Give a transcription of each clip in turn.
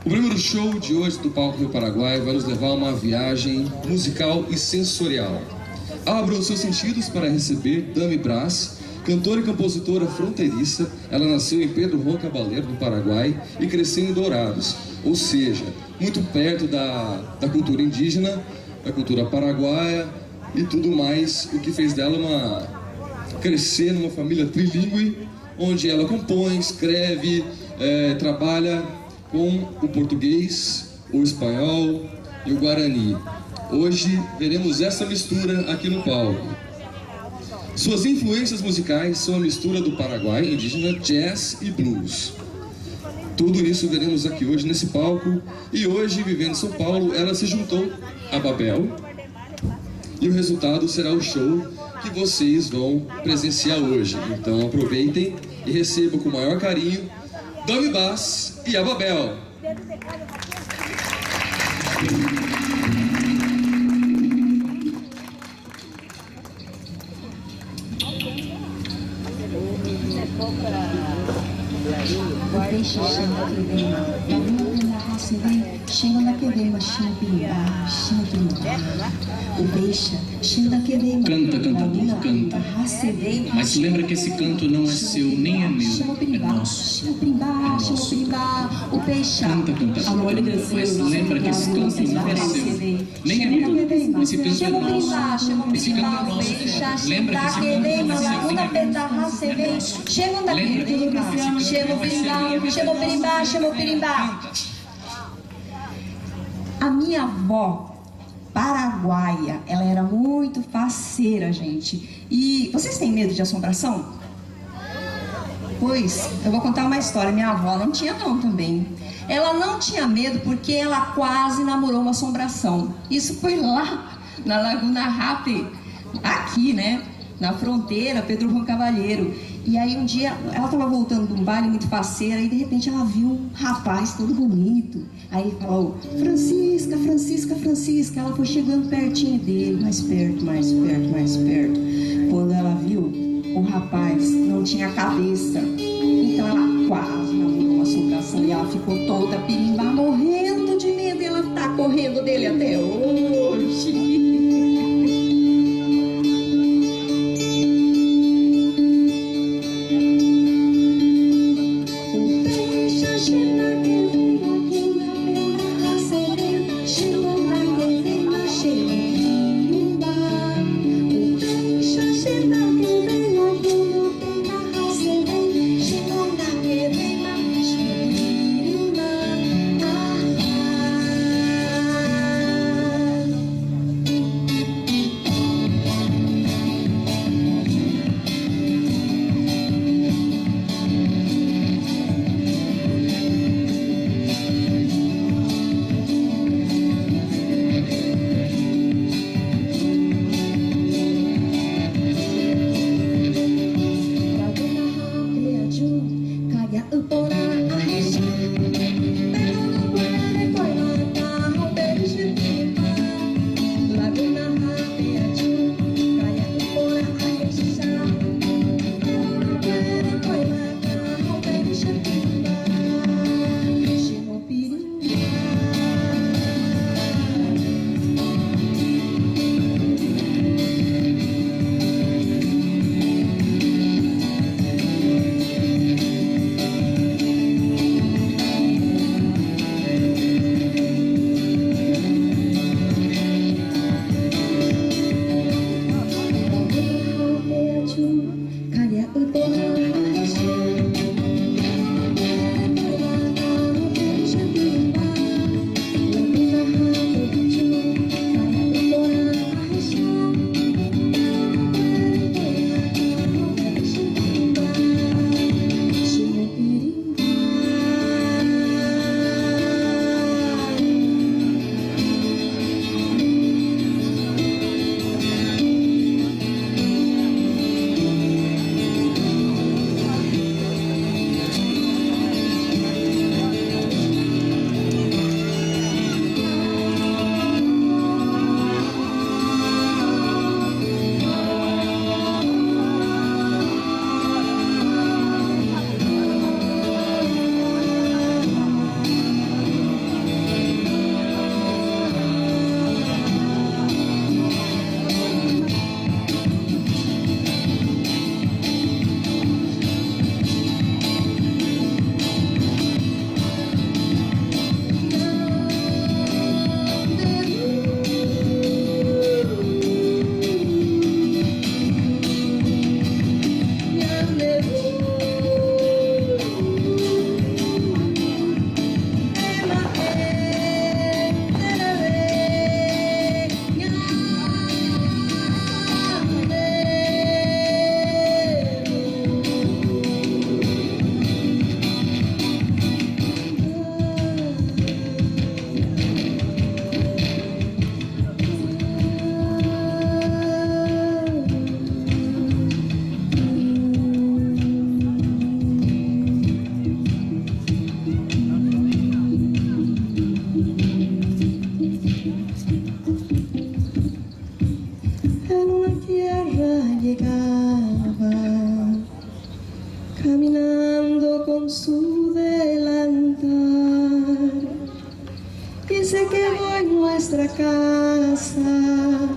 O primeiro show de hoje do Palco do Paraguai vai nos levar a uma viagem musical e sensorial. Abra os seus sentidos para receber Dami Brás, cantora e compositora fronteiriça. Ela nasceu em Pedro Juan Caballero, no Paraguai, e cresceu em Dourados, ou seja, muito perto da cultura indígena, da cultura paraguaia e tudo mais, o que fez dela crescer numa família trilingüe, onde ela compõe, escreve, trabalha com o português, o espanhol e o guarani. Hoje veremos essa mistura aqui no palco. Suas influências musicais são a mistura do Paraguai indígena, jazz e blues. Tudo isso veremos aqui hoje nesse palco. E hoje, vivendo em São Paulo, ela se juntou a Babel. E o resultado será o show que vocês vão presenciar hoje. Então aproveitem e recebam com o maior carinho Dami Brás e a Babel. Canta, cantador, canta. Mas lembra que esse canto não é seu, nem é meu, é nosso. É nosso. Canta, cantador, mas lembra que esse canto não é seu, nem é meu. Esse canto é nosso. Esse canto é nosso. Lembra que esse canto não é seu, nem é meu. A minha avó paraguaia, ela era muito faceira, gente. E vocês têm medo de assombração? Pois, eu vou contar uma história. Minha avó não tinha não também. Ela não tinha medo porque ela quase namorou uma assombração. Isso foi lá na Laguna Rape, aqui, né? Na fronteira, Pedro Juan Caballero. E aí um dia, ela estava voltando de um baile muito faceira e de repente ela viu um rapaz todo bonito. Aí falou, Francisca, Francisca, Francisca. Ela foi chegando pertinho dele, mais perto, mais perto, mais perto. Quando ela viu, o rapaz não tinha cabeça. Então ela quase namorou uma assombração e ela ficou toda pirimba, morrendo de medo. E ela tá correndo dele até hoje. caminando con su delantal, y se quedó en nuestra casa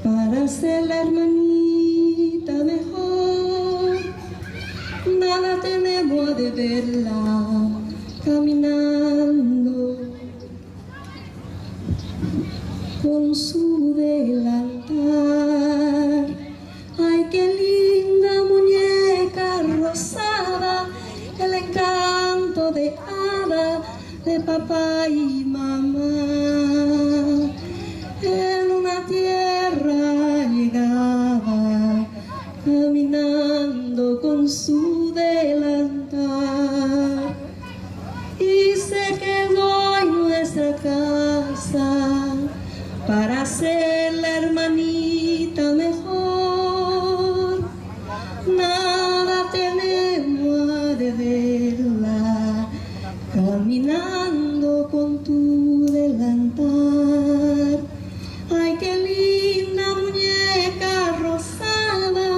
para ser la hermanita mejor. Nada tenemos de verla caminando con su delantal. Ay, qué linda muñeca rosada, el encanto de hada de papá y mamá. En una tierra llegaba, caminando con su delantal, y se quedó en nuestra casa para ser la hermanita mejor. Nada tenemos de verla caminando con tu delantal. Ay, qué linda muñeca rosada,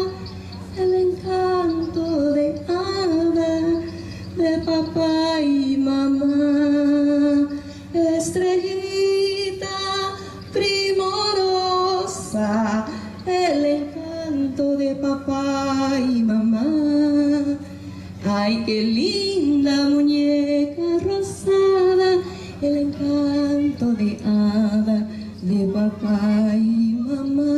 el encanto de hada de papá y mamá. Estrellita primorosa, el encanto de papá y mamá. Ay, qué linda muñeca rosada, el encanto de hada de papá y mamá.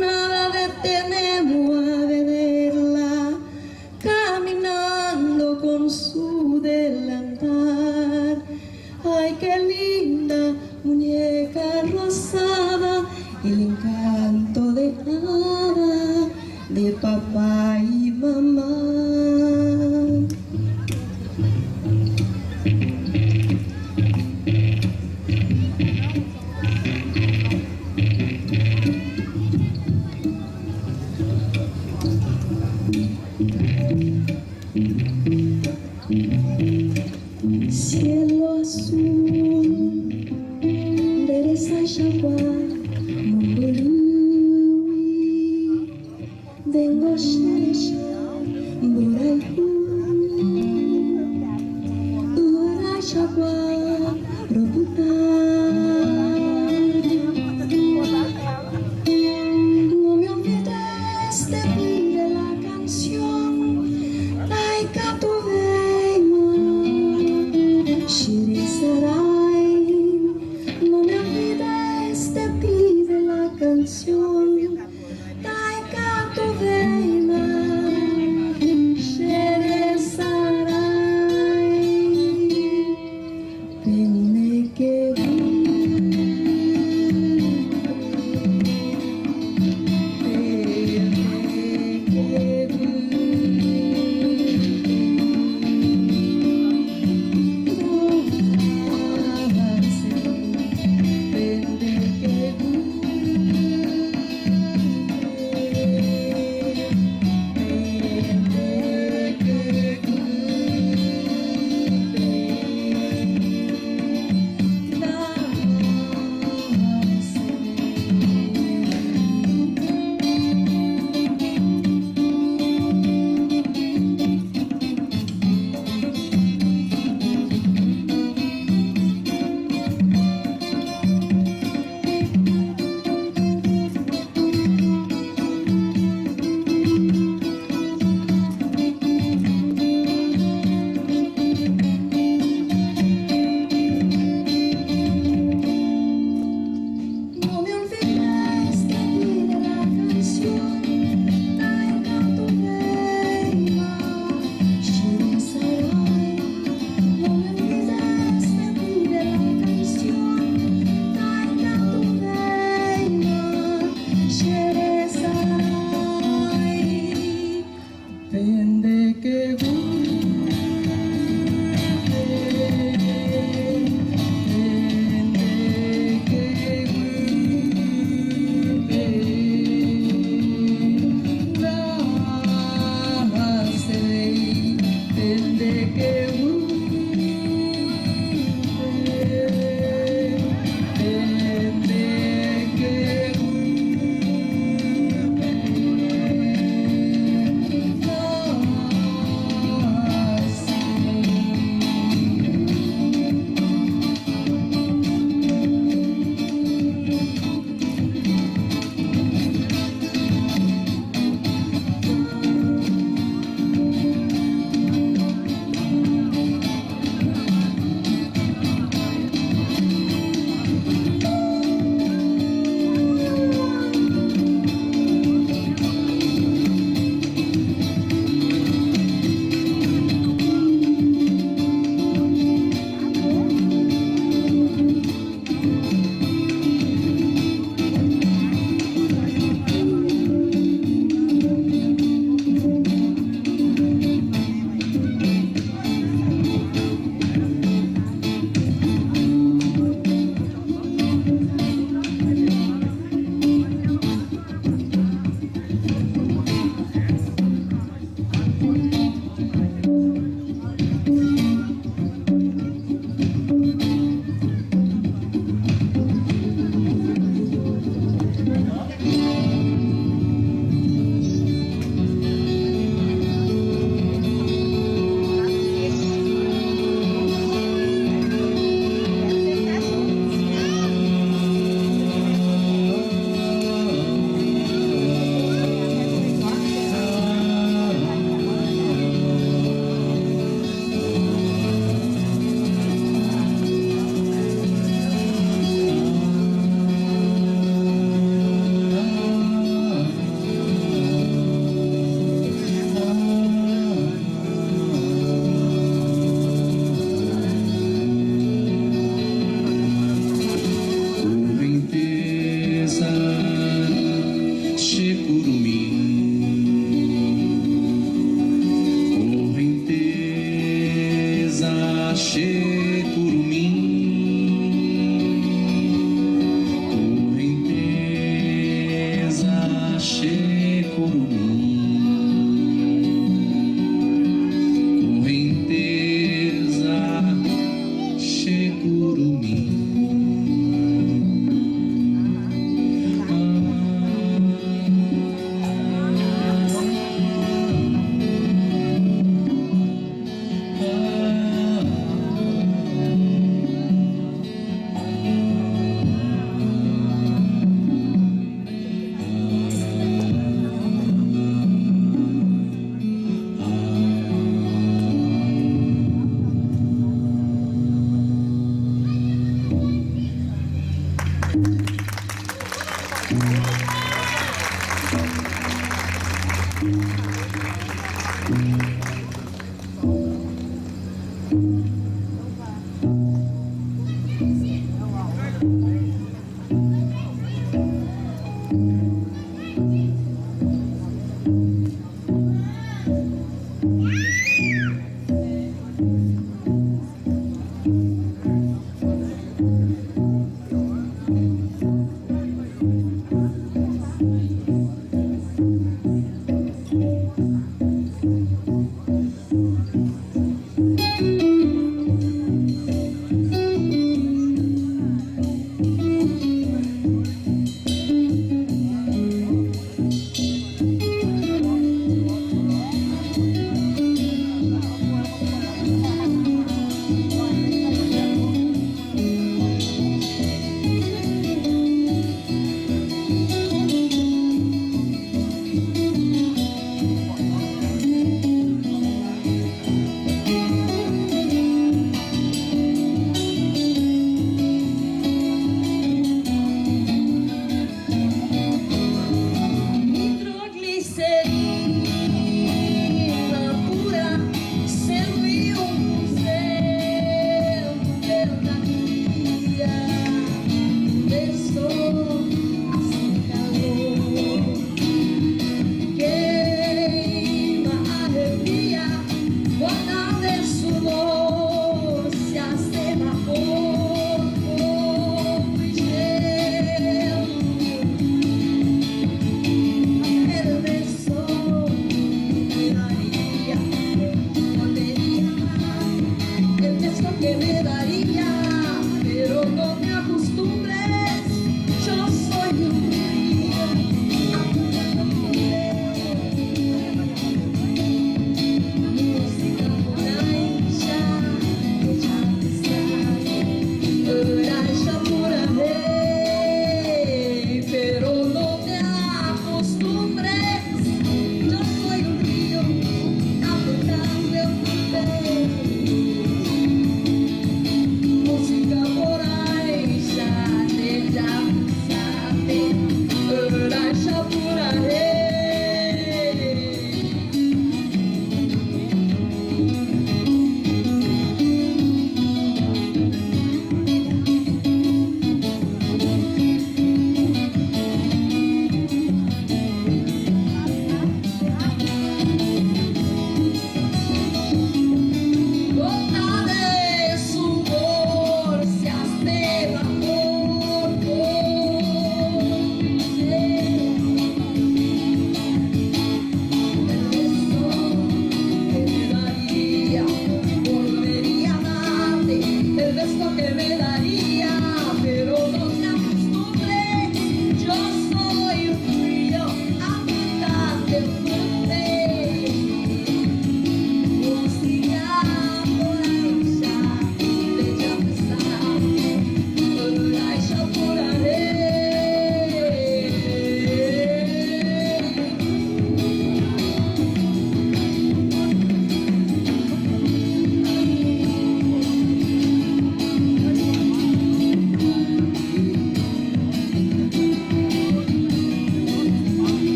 Nada detenemos de verla caminando con su delantal. Ay, qué linda muñeca rosada, el encanto de hada de papá y mamá. Cielo azul, deresa jaguar, mongolui, dengo xerexa, boraihu, ura jaguar, robutar. No me olvides de mí, de la canción, laica tu reina. Shirisarai, no me olvides de ti, de la canción, Taika tu reina. Shirisarai, Penekebu, Penekebu.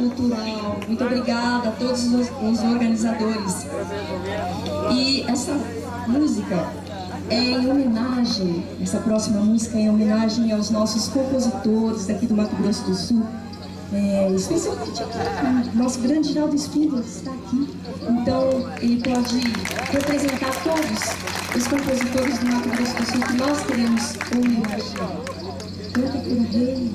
cultural. Muito obrigada a todos os organizadores. E essa música é em homenagem, essa próxima música é em homenagem aos nossos compositores daqui do Mato Grosso do Sul. Especialmente aqui, o nosso grande Geraldo Espíndola está aqui. Então, ele pode representar todos os compositores do Mato Grosso do Sul que nós queremos homenagear. Canta por rei.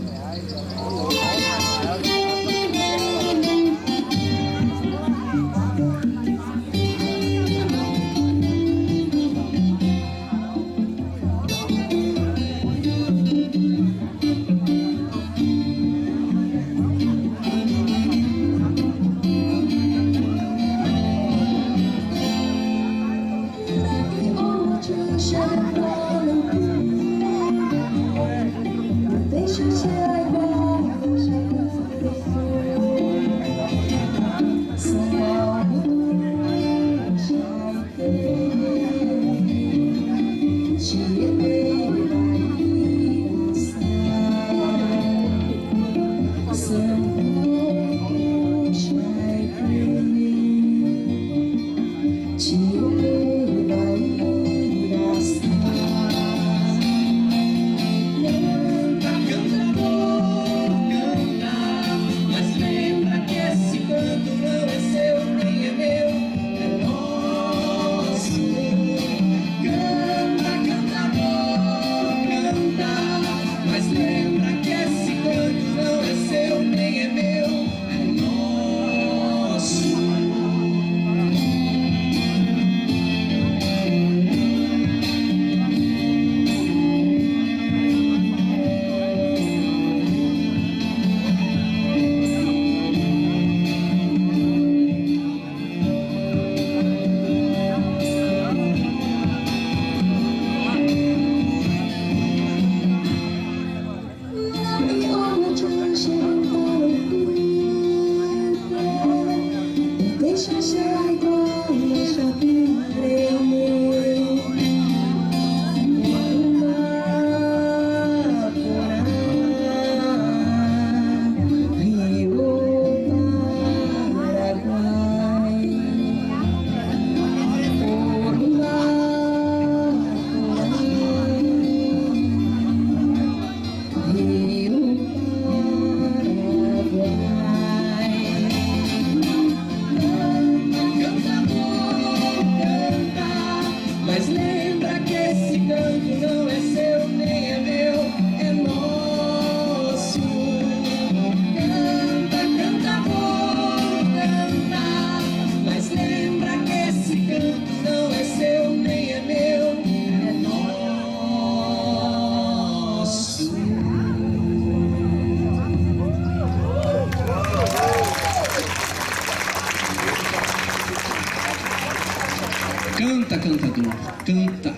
Canta, cantador, canta.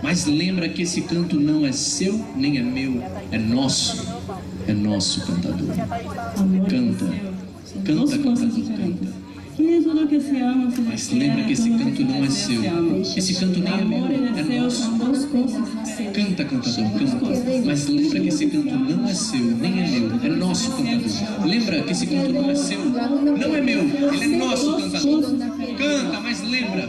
Mas lembra que esse canto não é seu, nem é meu, é nosso. É nosso, cantador. Canta, canta, cantador, canta. Mas lembra que esse canto não é seu. Esse canto nem é meu, é nosso. Canta, cantador, canta. Mas lembra que esse canto não é seu, nem é meu, é nosso, cantador. Lembra que esse canto não é seu, não é meu, ele é nosso, cantador. Canta, mas lembra.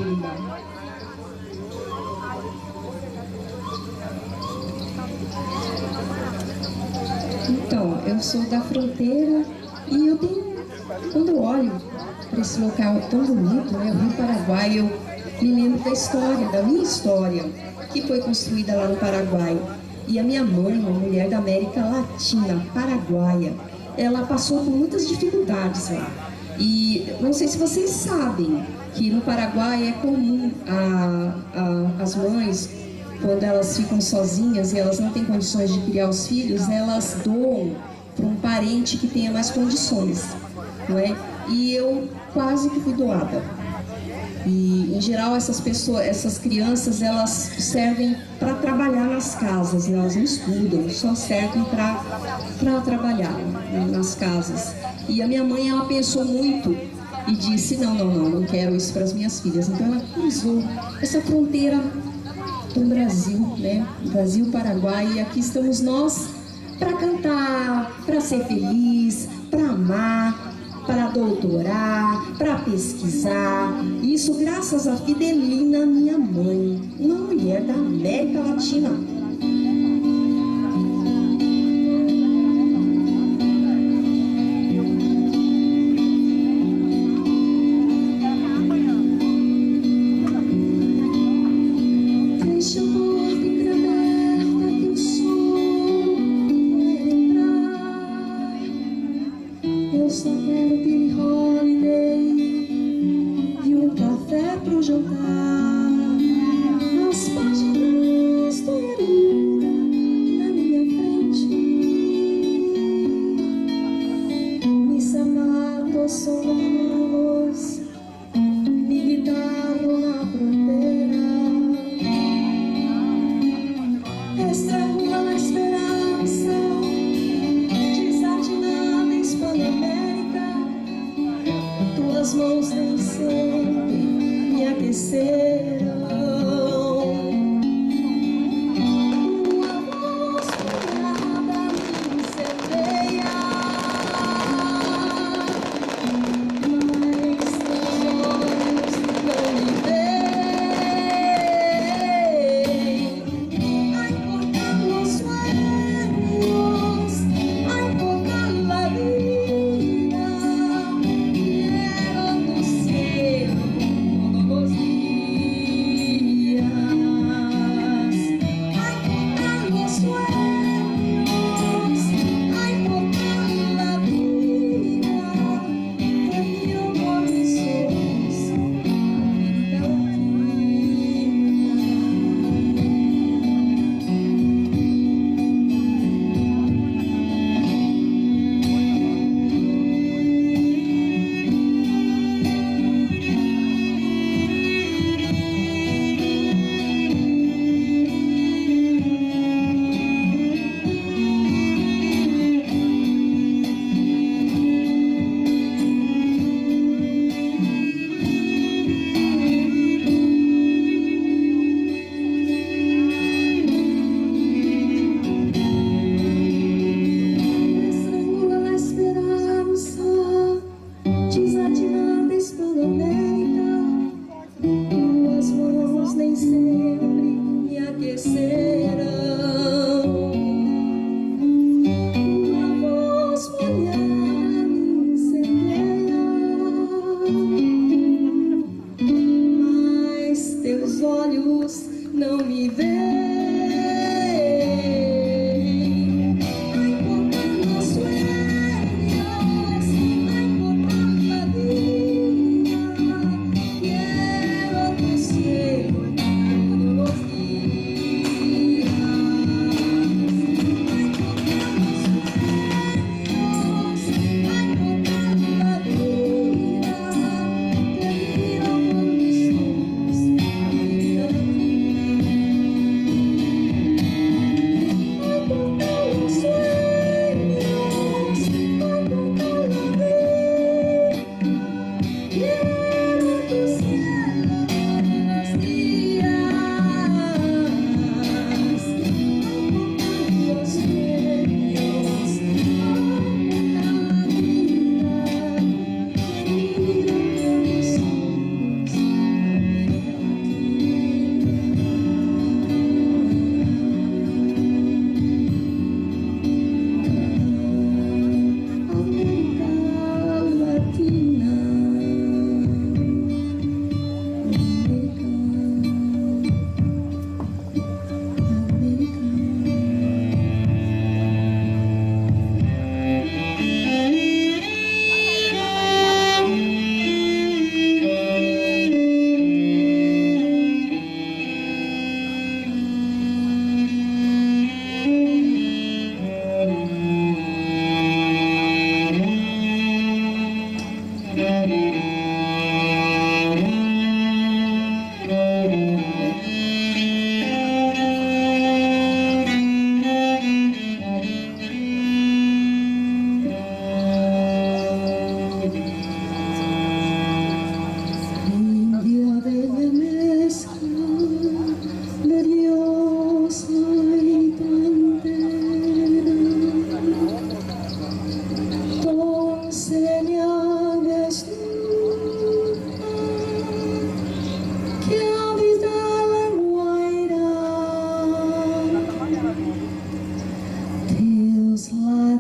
Então, eu sou da fronteira e eu tenho, quando eu olho para esse local tão bonito, né, o Rio Paraguai, eu me lembro da história, da minha história, que foi construída lá no Paraguai. E a minha mãe, uma mulher da América Latina, paraguaia, ela passou por muitas dificuldades lá. E não sei se vocês sabem que no Paraguai é comum as mães, quando elas ficam sozinhas e elas não têm condições de criar os filhos, elas doam para um parente que tenha mais condições, não é? E eu quase que fui doada. E, em geral, essas pessoas, essas crianças, elas servem para trabalhar nas casas, elas não estudam, só servem para trabalhar, né, nas casas. E a minha mãe, ela pensou muito e disse, não quero isso para as minhas filhas. Então ela cruzou essa fronteira do Brasil, né? Brasil, Paraguai, e aqui estamos nós para cantar, para ser feliz, para amar para doutorar, para pesquisar. Isso graças a Fidelina, minha mãe, uma mulher da América Latina. Deixa a porta entreaberta que o sol vai entrar. Eu só quero Billie Holiday e um café pro jantar. As páginas do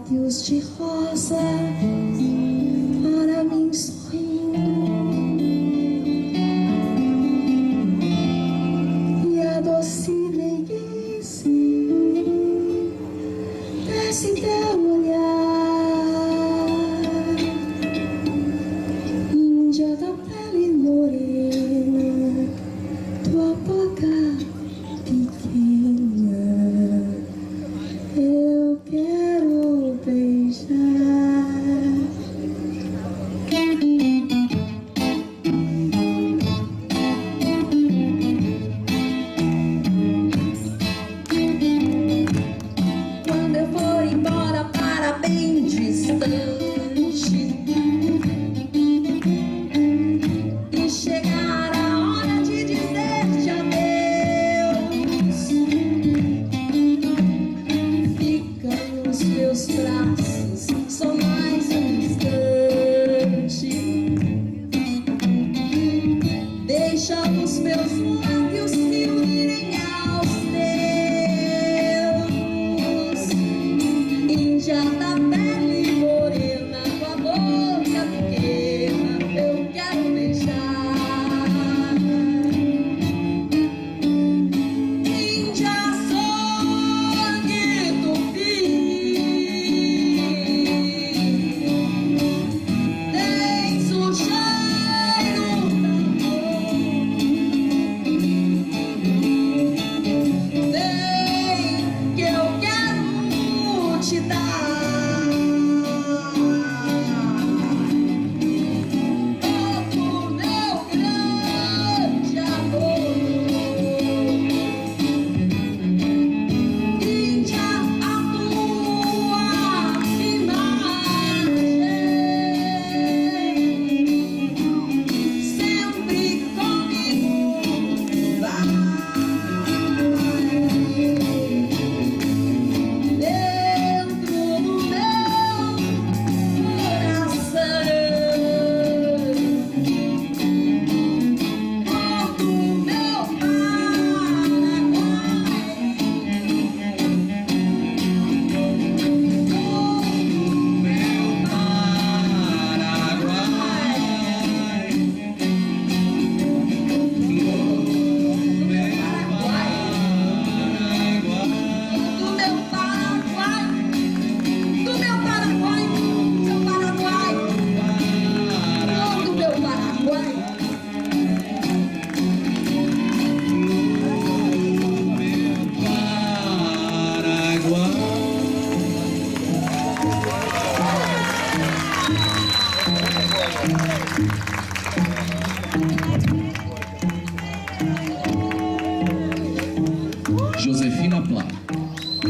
pátios de rosa para mim sorrindo, e a doce meiguice desce teu olhar, Índia da pele morena, tua boca pequena, eu quero beijar. Quando eu for embora para bem distante e chegar a hora de dizer-te adeus, fica nos meus braços só mais um instante, deixa os meus lábios se unirem aos teus, Índia da pele morena, com a boca pequena, eu quero beijar. Índia, sangue tupi, tens o cheiro da vem que eu quero te dar todo meu grande amor. Índia, a tua imagem sempre comigo vai. Dentro do meu coração, todo meu Josefina Pla,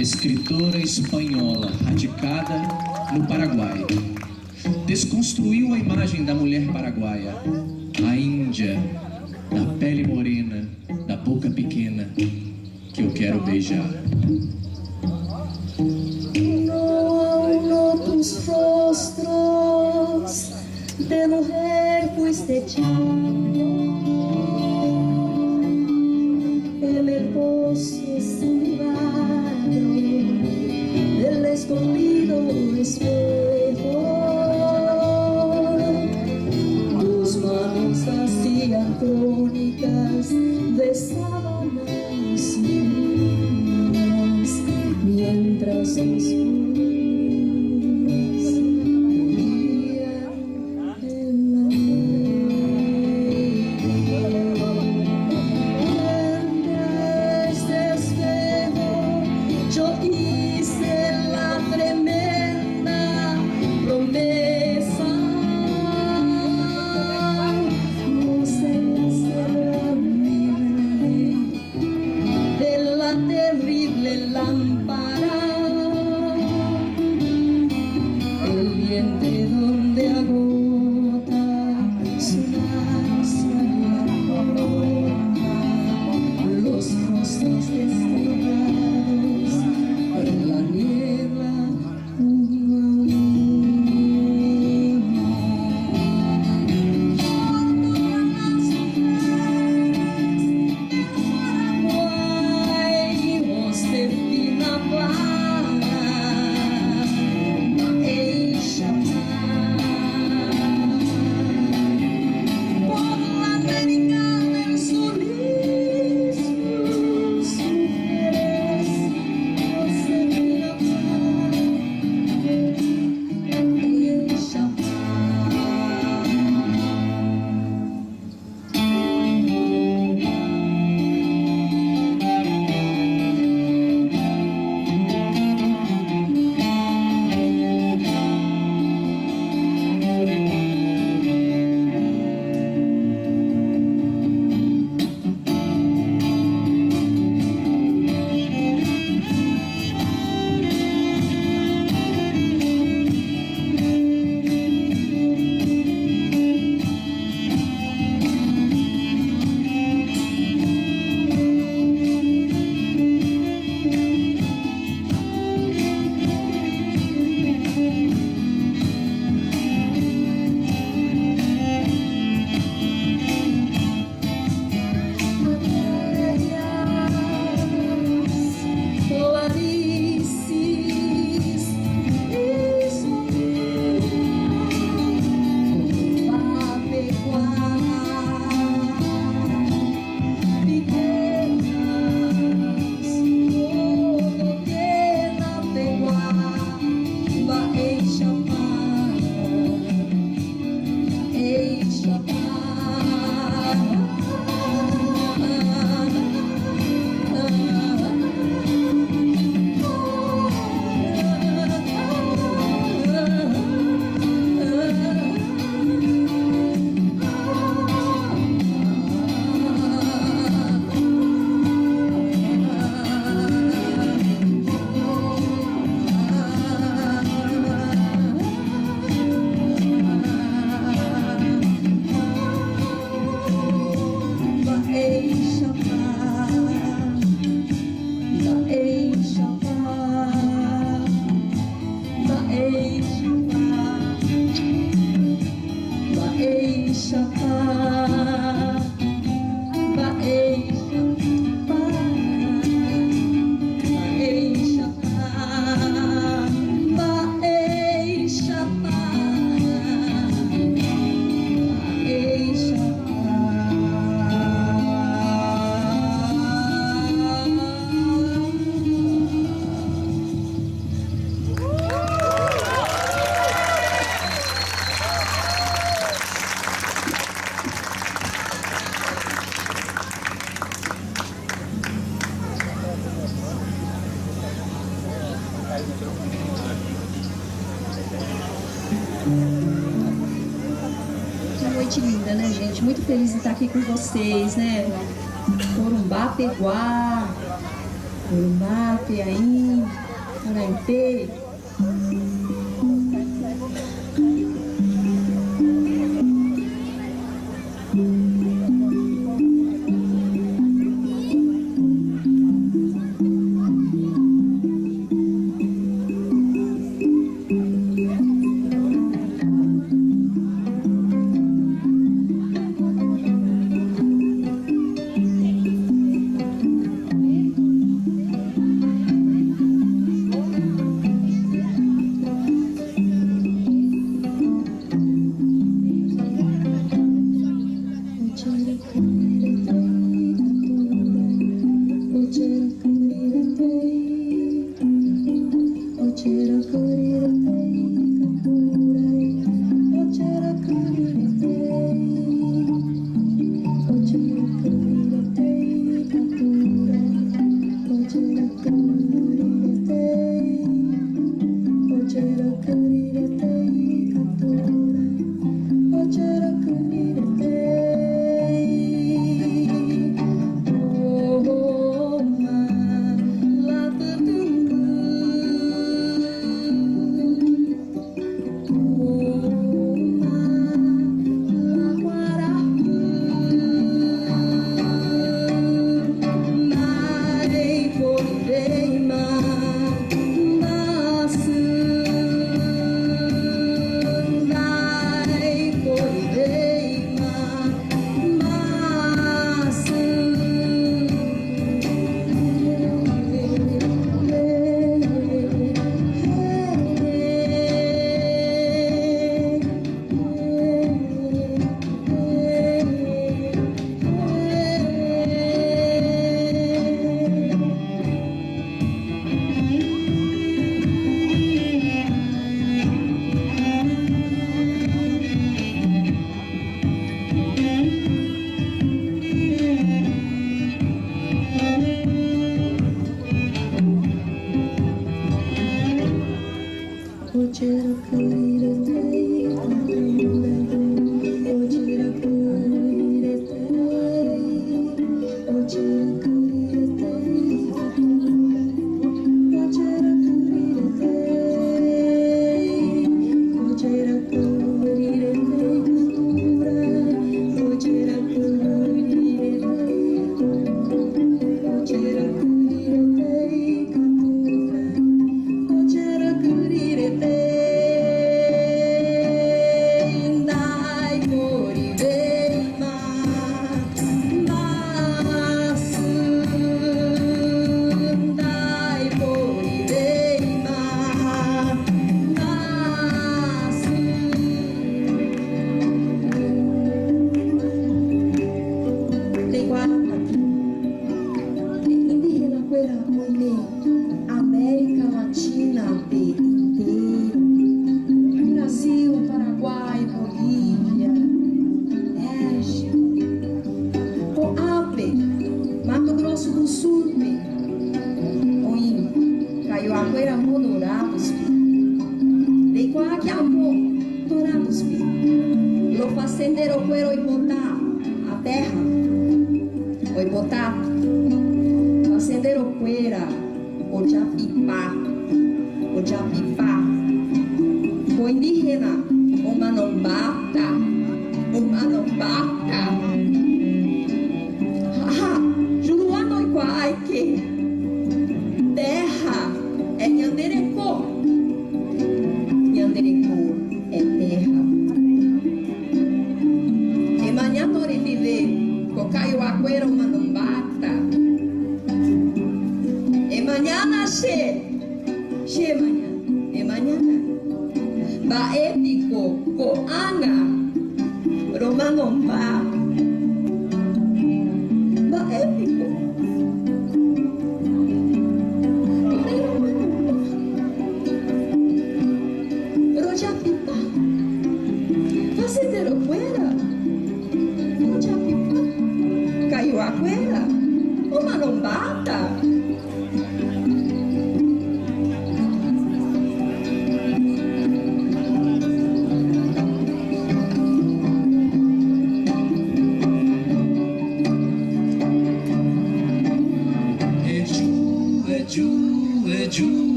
escritora espanhola radicada no Paraguai, desconstruiu a imagem da mulher paraguaia, a índia, da pele morena, da boca pequena, que eu quero beijar. No tus rostros de mujer fuiste tú, el hermoso silbato del escondido espejo, tus manos hacían crónicas de sábanas finas, mientras los puños huían en la nieve. Este espejo yo hice la tremenda promesa, no se de la terrible lámpara gente linda, né, gente? Muito feliz de estar aqui com vocês, né? Corumbá, Peguá, Corumbá, Piaí, Araipê.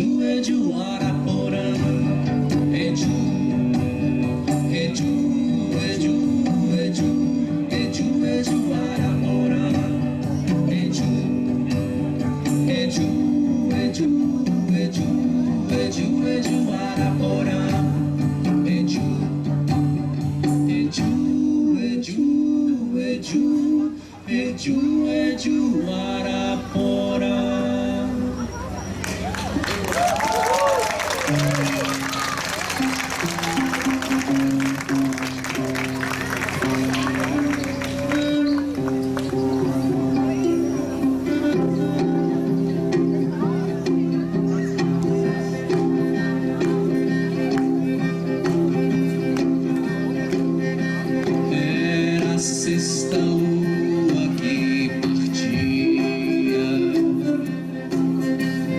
Eju, Eju, Araporã. Eju, Eju, Eju, Eju, Eju, Eju, Araporã. Eju, Eju, Eju, Eju, Eju, Eju, Araporã. Eju, Eju, Eju, Eju, Eju, Eju, Araporã. Era a sexta lua que partia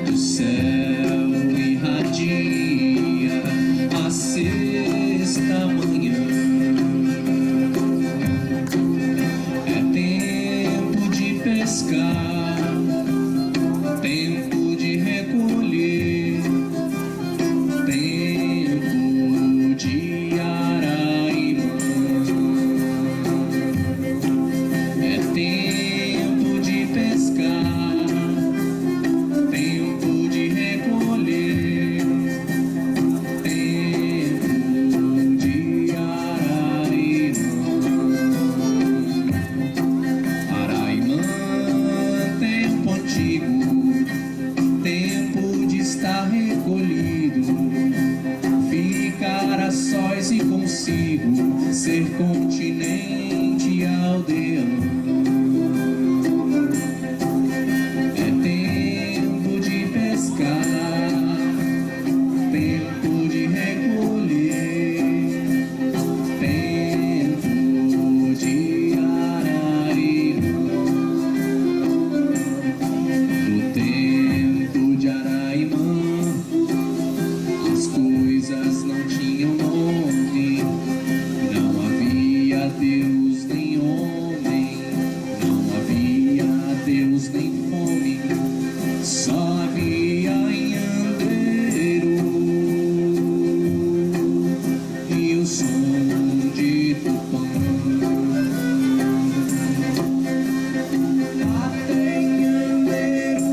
do céu, irradia a sexta manhã. É tempo de pescar, tempo de recolher, tempo de Araimã. É tempo de pescar, tempo de recolher, tempo de Araimã. Araimã, tempo antigo, tempo de estar recolhido, ficar a sós e consigo ser continente aldeão. É tempo de pescar, tempo de recolher, tempo de Araimã. No tempo de Araimã, as coisas não tinham nome, não havia Deus nem homem, não havia Deus nem fome, só havia anhangueiro e o som de Tupã. Até anhangueiro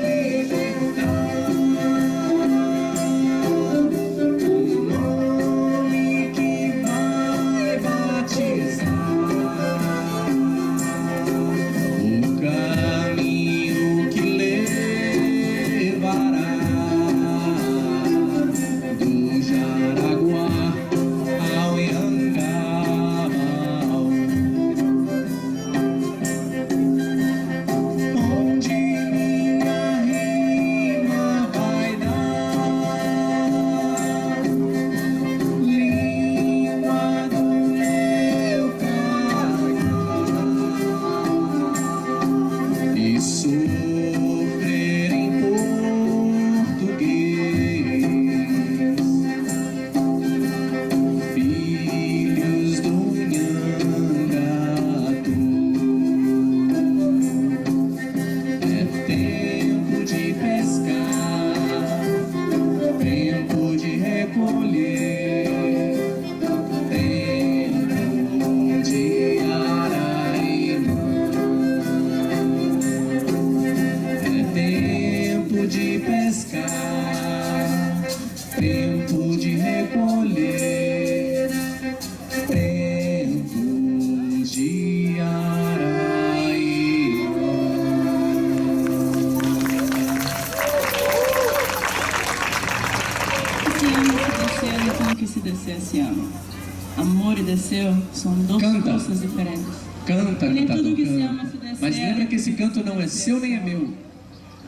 libertar o nome que vai batizar, o caminho que levará do Jaraguá ao Anhangabaú, onde minha rima vai dar língua do meu pai e sofrer em português. Filhos do Nhangatu, é tempo de pescar, tempo de recolher, tempo de Araimã. É tempo de pescar, tempo de recolher, tempo de Araimã. Que se descer se ama. Amor e desceu são duas Canta. coisas diferentes. Canta, E nem cantador, tudo que se canta. ama se descer. Mas lembra que esse canto não é seu nem é meu.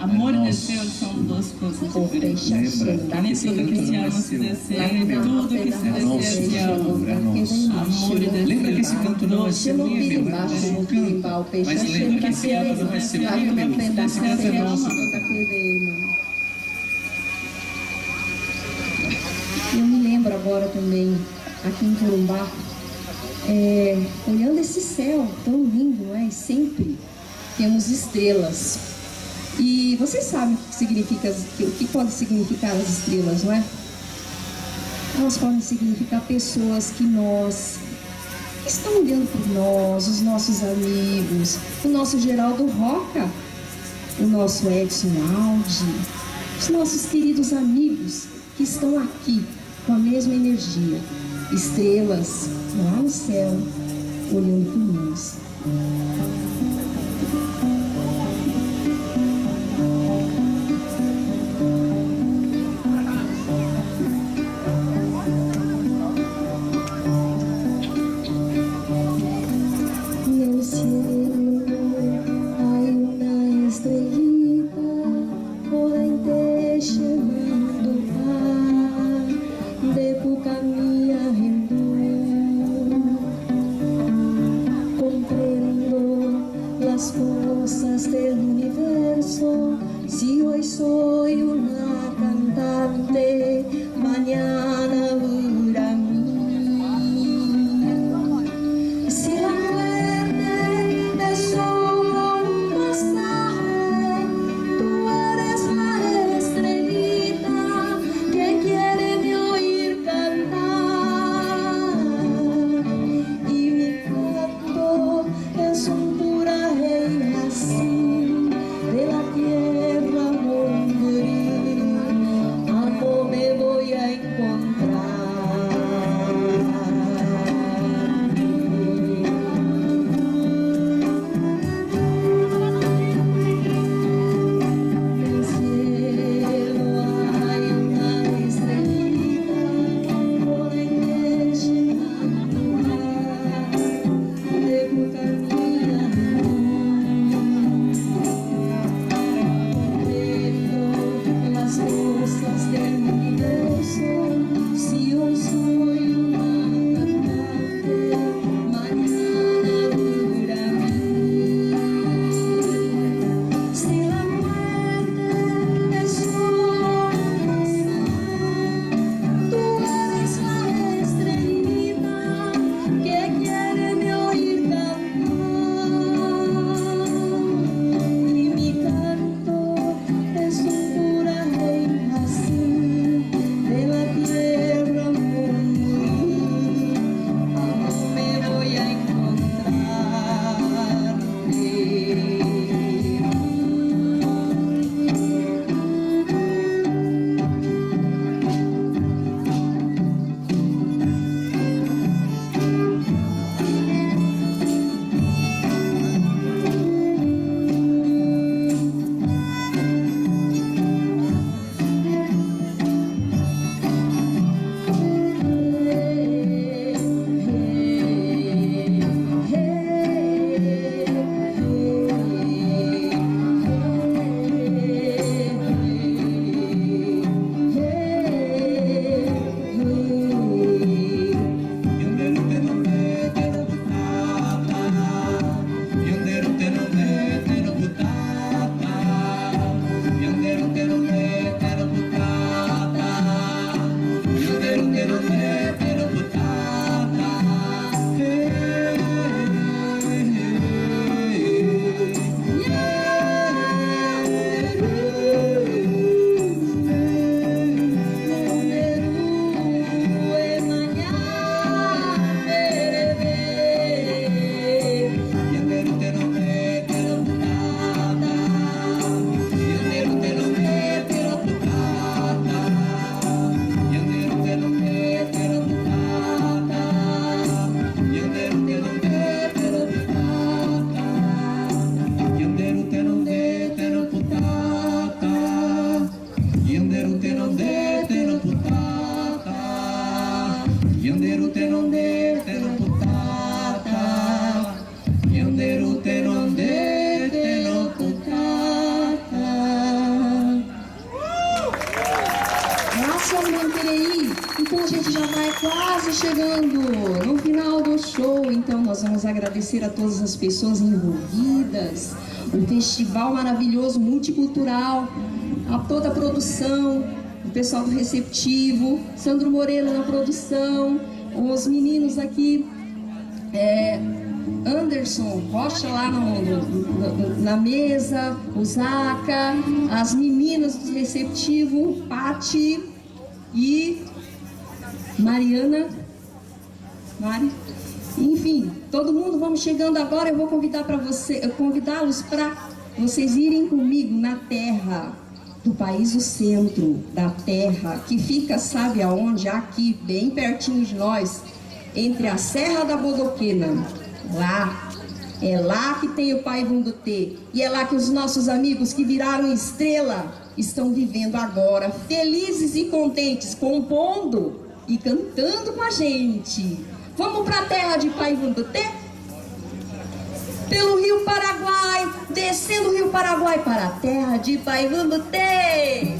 Amor É e nosso. desceu são duas coisas O diferentes. Lembra? E nem Esse tudo que canto se não é ama se seu. descer. Nem é Nem meu. tudo que se É nosso. descer se ama. É nosso. Amor e desceu. Lembra que esse canto não é seu nem é meu. É um canto. Mas lembra que esse canto não é seu nem é meu. Esse canto é nosso. Eu me lembro agora também, aqui em Corumbá, olhando esse céu tão lindo, não é? E sempre temos estrelas. E vocês sabem o que pode significar as estrelas, não é? Elas podem significar pessoas que estão olhando por nós, os nossos amigos, o nosso Geraldo Roca, o nosso Edson Aldi, os nossos queridos amigos que estão aqui com a mesma energia, estrelas lá no céu, olhando por nós. Então a gente já vai quase chegando no final do show. Então nós vamos agradecer a todas as pessoas envolvidas, o festival maravilhoso, multicultural, a toda a produção, o pessoal do Receptivo, Sandro Moreira na produção, os meninos aqui Anderson Rocha lá na mesa, o Zaca, as meninas do receptivo, Pati e Mariana, Mari. Enfim, todo mundo, vamos chegando agora. Eu vou convidá-los para vocês irem comigo na terra do país do centro, da terra que fica, sabe aonde? Aqui, bem pertinho de nós, entre a Serra da Bodoquena. Lá, é lá que tem o Paivandutê, e é lá que os nossos amigos que viraram estrela estão vivendo agora, felizes e contentes, compondo e cantando com a gente. Vamos para a terra de Paivandutê? Pelo Rio Paraguai, descendo o Rio Paraguai para a terra de Paivandutê.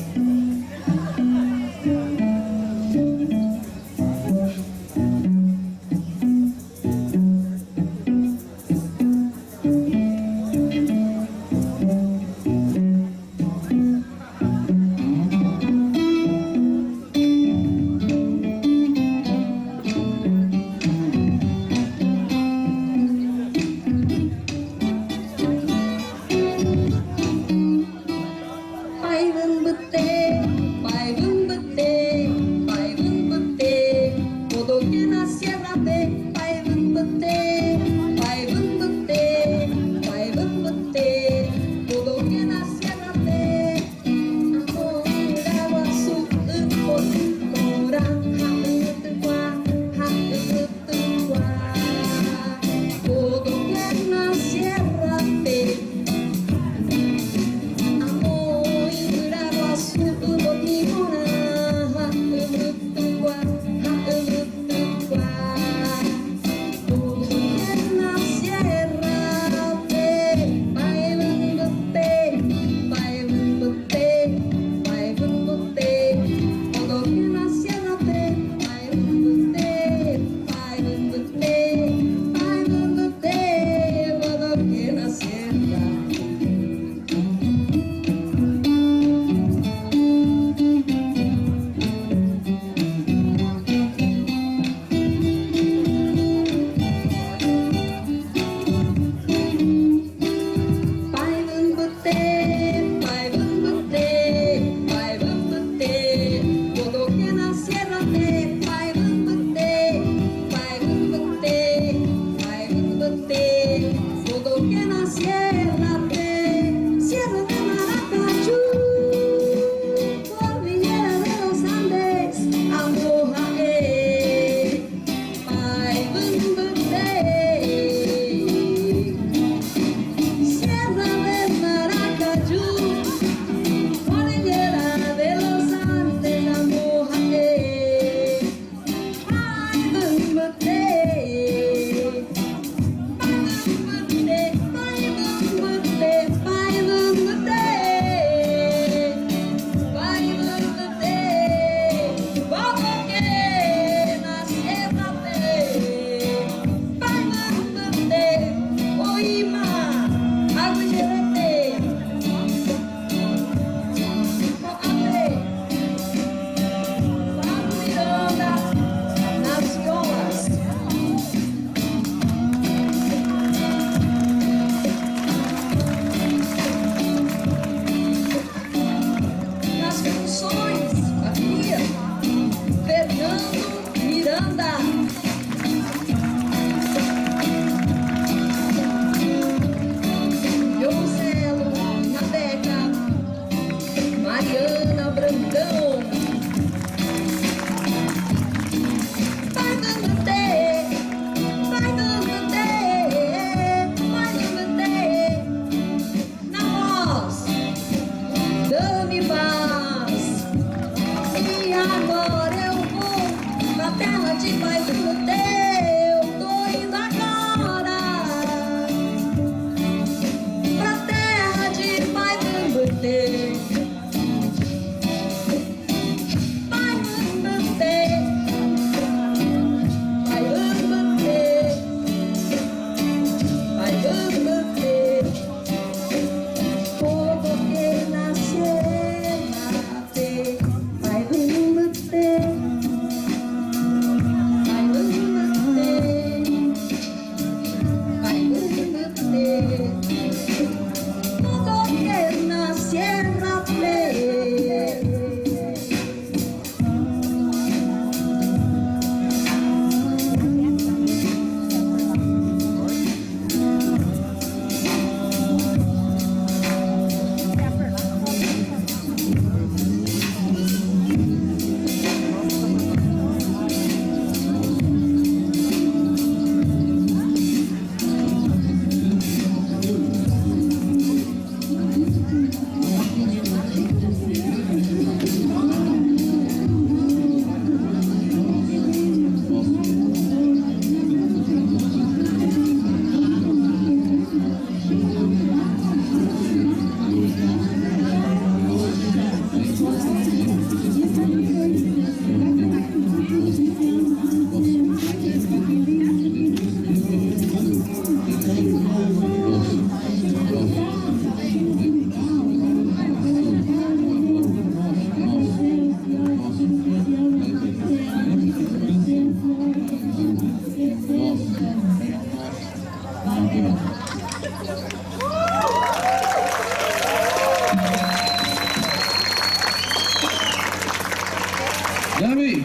Dami!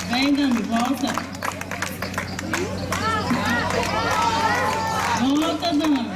Vem, Dami, volta. Volta, Dami.